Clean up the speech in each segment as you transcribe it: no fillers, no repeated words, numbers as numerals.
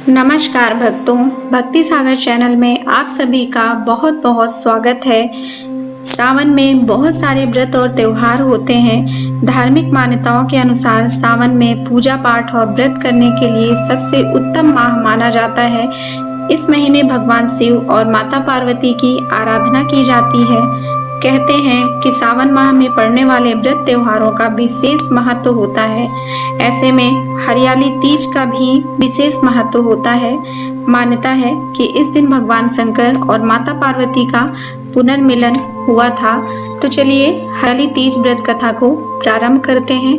नमस्कार भक्तों, भक्ति सागर चैनल में आप सभी का बहुत बहुत स्वागत है। सावन में बहुत सारे व्रत और त्योहार होते हैं। धार्मिक मान्यताओं के अनुसार सावन में पूजा पाठ और व्रत करने के लिए सबसे उत्तम माह माना जाता है। इस महीने भगवान शिव और माता पार्वती की आराधना की जाती है। कहते हैं कि सावन माह में पड़ने वाले व्रत त्योहारों का विशेष महत्व होता है। ऐसे में हरियाली तीज का भी विशेष महत्व होता है। मान्यता है कि इस दिन भगवान शंकर और माता पार्वती का पुनर्मिलन हुआ था। तो चलिए हरियाली तीज व्रत कथा को प्रारंभ करते हैं।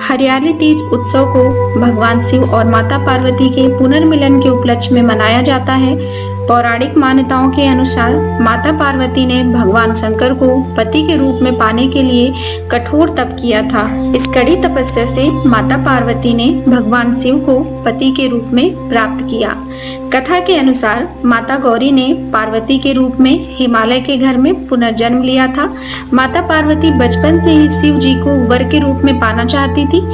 हरियाली तीज उत्सव को भगवान शिव और माता पार्वती के पुनर्मिलन के उपलक्ष्य में मनाया जाता है। पौराणिक मान्यताओं के अनुसार माता पार्वती ने भगवान शंकर को पति के रूप में पाने के लिए कठोर तप किया था। इस कड़ी तपस्या से माता पार्वती ने भगवान शिव को पति के रूप में प्राप्त किया। कथा के अनुसार माता गौरी ने पार्वती के रूप में हिमालय के घर में पुनर्जन्म लिया था। माता पार्वती बचपन से ही शिव जी को वर के रूप में पाना चाहती थी।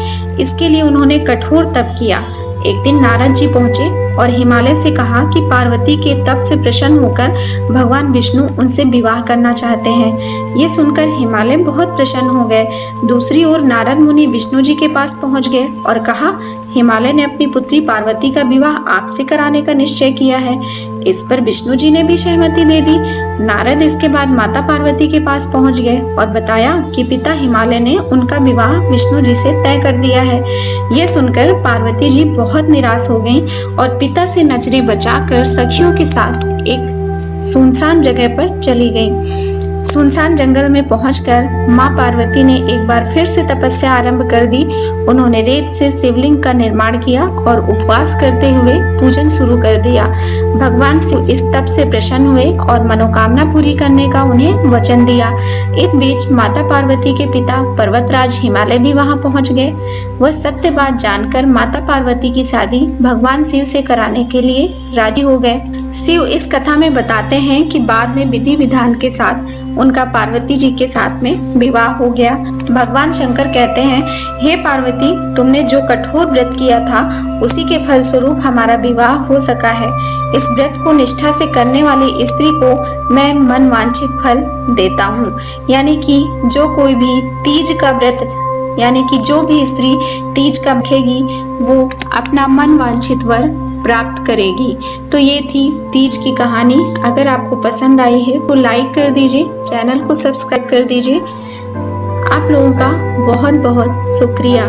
इसके लिए उन्होंने कठोर तप किया। एक दिन नारद जी पहुंचे और हिमालय से कहा कि पार्वती के तप से प्रसन्न होकर भगवान विष्णु उनसे विवाह करना चाहते हैं। ये सुनकर हिमालय बहुत प्रसन्न हो गए। दूसरी ओर नारद मुनि विष्णु जी के पास पहुंच गए और कहा, हिमालय ने अपनी पुत्री पार्वती का विवाह आपसे कराने का निश्चय किया है। इस पर विष्णु जी ने भी सहमति दे दी। नारद इसके बाद माता पार्वती के पास पहुंच गए और बताया कि पिता हिमालय ने उनका विवाह विष्णु जी से तय कर दिया है। यह सुनकर पार्वती जी बहुत निराश हो गईं और पिता से नजरें बचाकर सखियों के साथ एक सुनसान जगह पर चली गईं। सुनसान जंगल में पहुंचकर मां पार्वती ने एक बार फिर से तपस्या आरंभ कर दी। उन्होंने रेत से शिवलिंग का निर्माण किया और उपवास करते हुए पूजन शुरू कर दिया। भगवान शिव इस तप से प्रसन्न हुए और मनोकामना पूरी करने का उन्हें वचन दिया। इस बीच माता पार्वती के पिता पर्वतराज हिमालय भी वहां पहुंच गए। वह सत्य बात जानकर माता पार्वती की शादी भगवान शिव से कराने के लिए राजी हो गए। शिव इस कथा में बताते हैं कि बाद में विधि विधान के साथ उनका पार्वती जी के साथ में विवाह हो गया। भगवान शंकर कहते हैं, हे पार्वती, तुमने जो कठोर व्रत किया था उसी के फलस्वरूप हमारा विवाह हो सका है। इस व्रत को निष्ठा से करने वाली स्त्री को मैं मन वांछित फल देता हूँ। यानी कि जो कोई भी तीज का व्रत यानी कि जो भी स्त्री तीज का रखेगी वो अपना मन वांछित वर प्राप्त करेगी। तो ये थी तीज की कहानी। अगर आपको पसंद आई है तो लाइक कर दीजिए, चैनल को सब्सक्राइब कर दीजिए। आप लोगों का बहुत बहुत शुक्रिया।